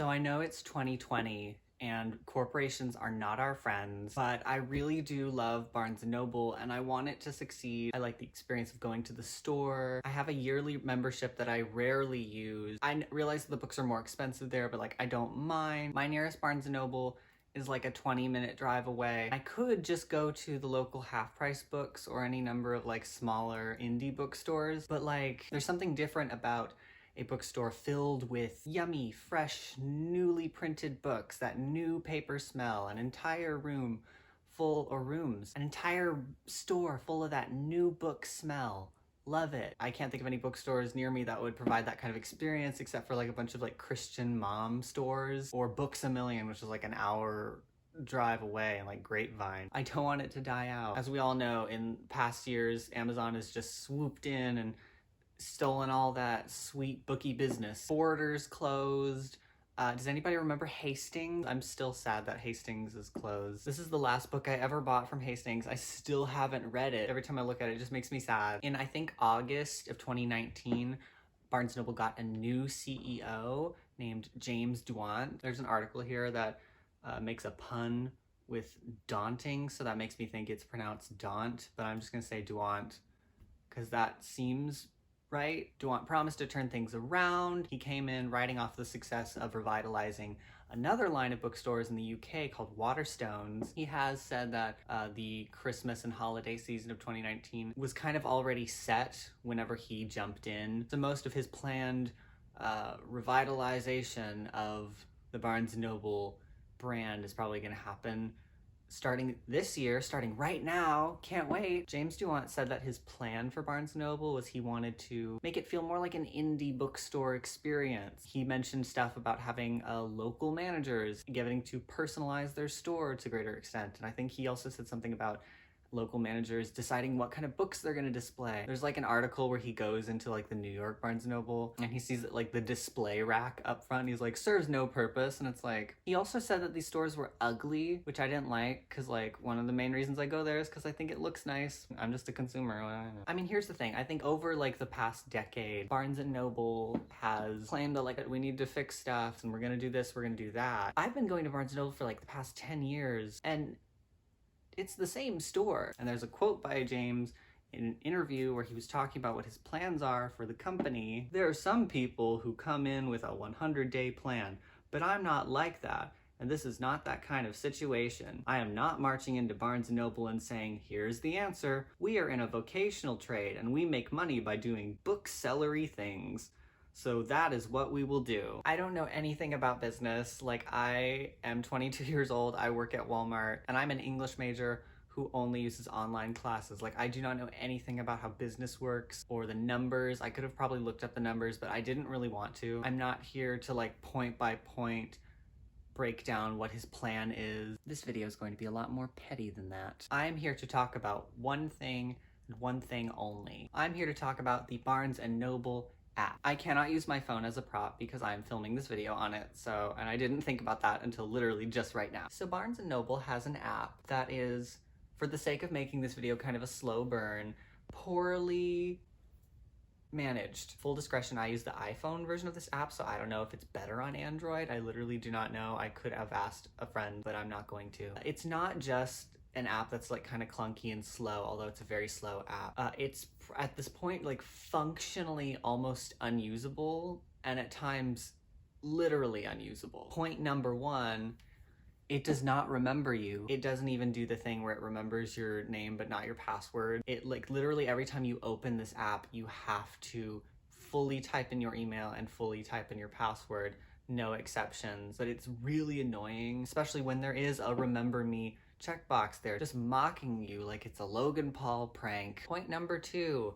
So I know it's 2020 and corporations are not our friends, but I really do love Barnes & Noble and I want it to succeed. I like the experience of going to the store. I have a yearly membership that I rarely use. I realize the books are more expensive there, but like I don't mind. My nearest Barnes & Noble is like a 20-minute drive away. I could just go to the local half-price books or any number of like smaller indie bookstores, but like there's something different about a bookstore filled with yummy, fresh, newly printed books, that new paper smell, an entire room full, or rooms, an entire store full of that new book smell. Love it. I can't think of any bookstores near me that would provide that kind of experience except for like a bunch of like Christian mom stores or Books A Million, which is like an hour drive away, and like Grapevine. I don't want it to die out. As we all know, in past years, Amazon has just swooped in and stolen all that sweet bookie business. Borders closed. Does anybody remember Hastings? I'm still sad that Hastings is closed. This is the last book I ever bought from Hastings. I still haven't read it. Every time I look at it, it just makes me sad. In I think August of 2019, Barnes & Noble got a new CEO named James Duant. There's an article here that makes a pun with daunting, so that makes me think it's pronounced Daunt, but I'm just gonna say Duant because that seems right? Duant promised to turn things around. He came in riding off the success of revitalizing another line of bookstores in the UK called Waterstones. He has said that the Christmas and holiday season of 2019 was kind of already set whenever he jumped in. So most of his planned revitalization of the Barnes & Noble brand is probably going to happen starting this year, starting right now. Can't wait. James Duant said that his plan for Barnes & Noble was he wanted to make it feel more like an indie bookstore experience. He mentioned stuff about having local managers getting to personalize their store to a greater extent. And I think he also said something about local managers deciding what kind of books they're going to display. There's like an article where he goes into like the New York Barnes & Noble and he sees like the display rack up front. He's like, serves no purpose. And it's like, he also said that these stores were ugly, which I didn't like because like one of the main reasons I go there is because I think it looks nice. I'm just a consumer. I mean, here's the thing. I think over like the past decade, Barnes & Noble has claimed that like we need to fix stuff and we're going to do this, we're going to do that. I've been going to Barnes & Noble for like the past 10 years and it's the same store. And there's a quote by James in an interview where he was talking about what his plans are for the company. There are some people who come in with a 100-day plan, but I'm not like that. And this is not that kind of situation. I am not marching into Barnes & Noble and saying, here's the answer. We are in a vocational trade and we make money by doing booksellery things. So that is what we will do. I don't know anything about business. Like, I am 22 years old, I work at Walmart, and I'm an English major who only uses online classes. Like, I do not know anything about how business works or the numbers. I could have probably looked up the numbers, but I didn't really want to. I'm not here to like point by point break down what his plan is. This video is going to be a lot more petty than that. I'm here to talk about one thing and one thing only. I'm here to talk about the Barnes & Noble app. I cannot use my phone as a prop because I'm filming this video on it, and I didn't think about that until literally just right now. So Barnes & Noble has an app that is, for the sake of making this video kind of a slow burn, poorly managed. Full discretion, I use the iPhone version of this app, so I don't know if it's better on Android. I literally do not know. I could have asked a friend, but I'm not going to. It's not just an app that's like kind of clunky and slow, although it's a very slow app. It's at this point like functionally almost unusable and at times literally unusable. Point number one, it does not remember you. It doesn't even do the thing where it remembers your name but not your password. It like literally every time you open this app, you have to fully type in your email and fully type in your password, no exceptions. But it's really annoying, especially when there is a remember me checkbox there, just mocking you like it's a Logan Paul prank. Point number two,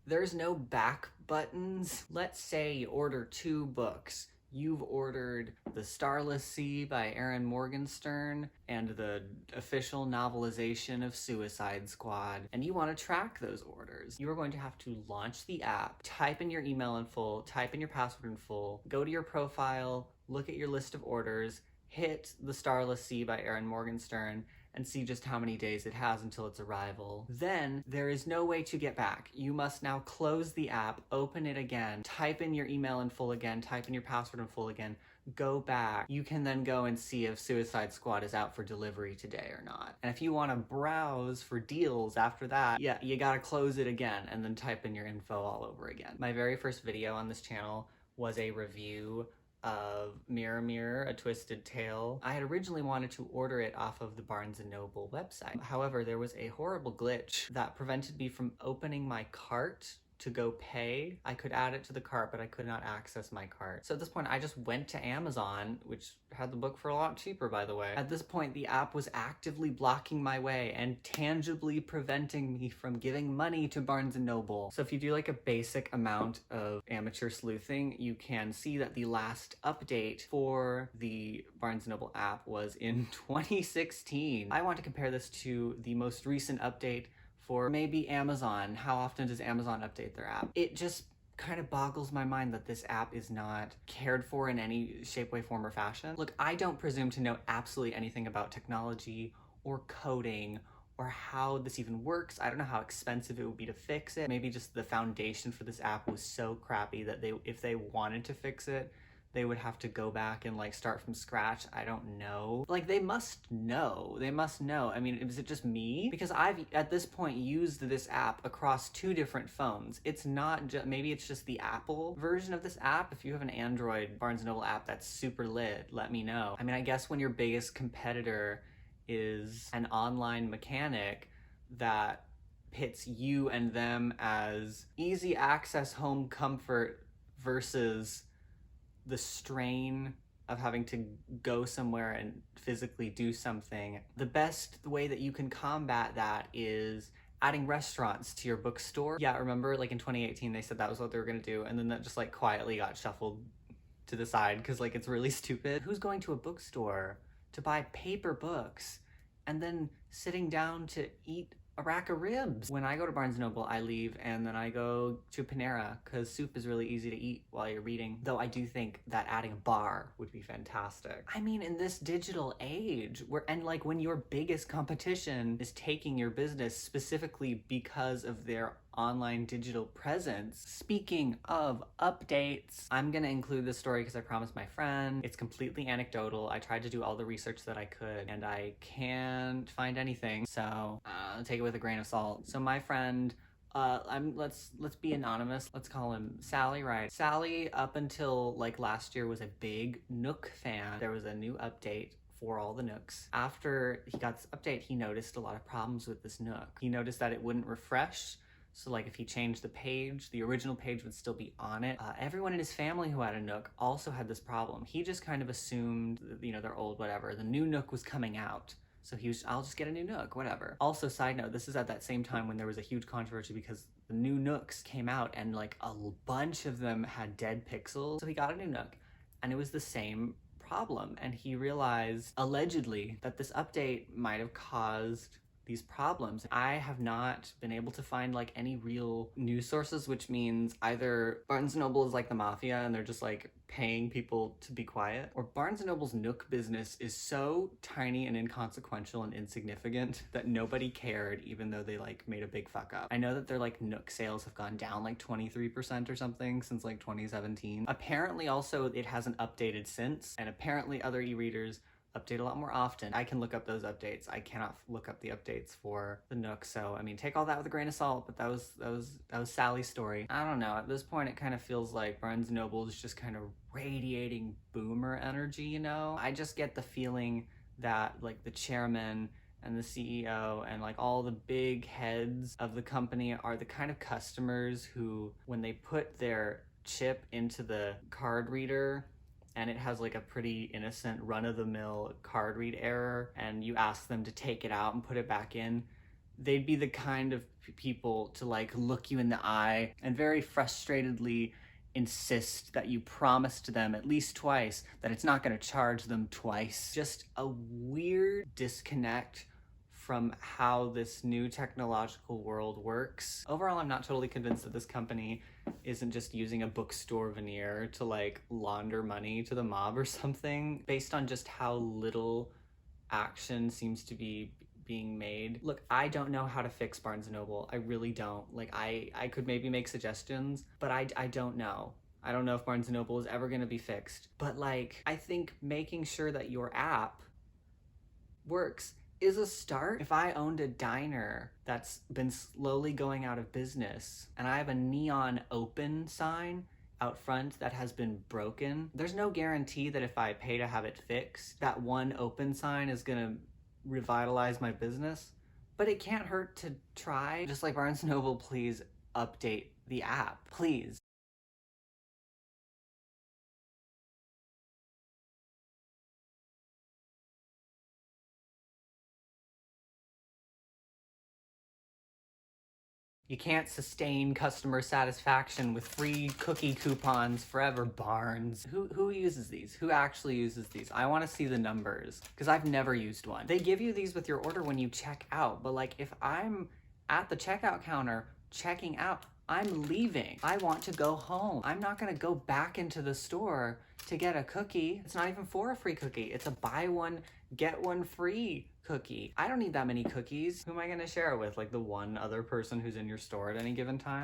there's no back buttons. Let's say you order 2 books. You've ordered The Starless Sea by Erin Morgenstern and the official novelization of Suicide Squad, and you want to track those orders. You are going to have to launch the app, type in your email in full, type in your password in full, go to your profile, look at your list of orders, hit The Starless Sea by Erin Morgenstern, and see just how many days it has until its arrival. Then there is no way to get back. You must now close the app, open it again, type in your email in full again, type in your password in full again, go back, you can then go and see if Suicide Squad is out for delivery today or not. And if you want to browse for deals after that, yeah, you gotta close it again and then type in your info all over again. My very first video on this channel was a review of Mirror Mirror, A Twisted Tale. I had originally wanted to order it off of the Barnes & Noble website. However, there was a horrible glitch that prevented me from opening my cart to go pay. I could add it to the cart, but I could not access my cart. So at this point, I just went to Amazon, which had the book for a lot cheaper, by the way. At this point, the app was actively blocking my way and tangibly preventing me from giving money to Barnes & Noble. So if you do like a basic amount of amateur sleuthing, you can see that the last update for the Barnes & Noble app was in 2016. I want to compare this to the most recent update for maybe Amazon. How often does Amazon update their app? It just kind of boggles my mind that this app is not cared for in any shape, way, form, or fashion. Look, I don't presume to know absolutely anything about technology or coding or how this even works. I don't know how expensive it would be to fix it. Maybe just the foundation for this app was so crappy that if they wanted to fix it, they would have to go back and like start from scratch. I don't know. Like they must know. They must know. I mean, is it just me? Because I've at this point used this app across 2 different phones. It's not just, maybe it's just the Apple version of this app. If you have an Android Barnes & Noble app that's super lit, let me know. I mean, I guess when your biggest competitor is an online mechanic that pits you and them as easy access home comfort versus the strain of having to go somewhere and physically do something. The best way that you can combat that is adding restaurants to your bookstore. Yeah, remember like in 2018 they said that was what they were gonna do, and then that just like quietly got shuffled to the side because like it's really stupid. Who's going to a bookstore to buy paper books and then sitting down to eat a rack of ribs? When I go to Barnes & Noble, I leave and then I go to Panera because soup is really easy to eat while you're reading. Though I do think that adding a bar would be fantastic. I mean, in this digital age, and like when your biggest competition is taking your business specifically because of their online digital presence. Speaking of updates, I'm gonna include this story because I promised my friend. It's completely anecdotal. I tried to do all the research that I could and I can't find anything, so take it with a grain of salt. So my friend, let's be anonymous. Let's call him Sally, right? Sally, up until like last year, was a big Nook fan. There was a new update for all the Nooks. After he got this update, he noticed a lot of problems with this Nook. He noticed that it wouldn't refresh. So like if he changed the page, the original page would still be on it. Everyone in his family who had a Nook also had this problem. He just kind of assumed, you know, they're old, whatever. The new Nook was coming out. So he was, I'll just get a new Nook, whatever. Also, side note, this is at that same time when there was a huge controversy because the new Nooks came out and like a bunch of them had dead pixels. So he got a new Nook and it was the same problem. And he realized, allegedly, that this update might have caused these problems. I have not been able to find like any real news sources, which means either Barnes & Noble is like the mafia and they're just like paying people to be quiet, or Barnes & Noble's Nook business is so tiny and inconsequential and insignificant that nobody cared even though they like made a big fuck up. I know that their like Nook sales have gone down like 23% or something since like 2017. Apparently also it hasn't updated since, and apparently other e-readers update a lot more often. I can look up those updates. I cannot look up the updates for the Nook. So, I mean, take all that with a grain of salt, but that was Sally's story. I don't know. At this point, it kind of feels like Barnes & Noble is just kind of radiating boomer energy, you know? I just get the feeling that like the chairman and the CEO and like all the big heads of the company are the kind of customers who, when they put their chip into the card reader and it has like a pretty innocent run-of-the-mill card read error, and you ask them to take it out and put it back in, they'd be the kind of people to like look you in the eye and very frustratedly insist that you promised them at least twice that it's not going to charge them twice. Just a weird disconnect from how this new technological world works. Overall, I'm not totally convinced that this company isn't just using a bookstore veneer to like launder money to the mob or something, based on just how little action seems to be being made. Look, I don't know how to fix Barnes & Noble. I really don't. Like, I could maybe make suggestions, but I don't know. I don't know if Barnes & Noble is ever gonna be fixed, but like, I think making sure that your app works is a start. If I owned a diner that's been slowly going out of business and I have a neon open sign out front that has been broken, there's no guarantee that if I pay to have it fixed, that one open sign is gonna revitalize my business, but it can't hurt to try. Just like Barnes & Noble, please update the app, please. You can't sustain customer satisfaction with free cookie coupons forever, Barnes. Who uses these? Who actually uses these? I want to see the numbers, because I've never used one. They give you these with your order when you check out, but like if I'm at the checkout counter checking out, I'm leaving. I want to go home. I'm not gonna go back into the store to get a cookie. It's not even for a free cookie. It's a buy one, get one free cookie. I don't need that many cookies. Who am I gonna share it with? Like the one other person who's in your store at any given time?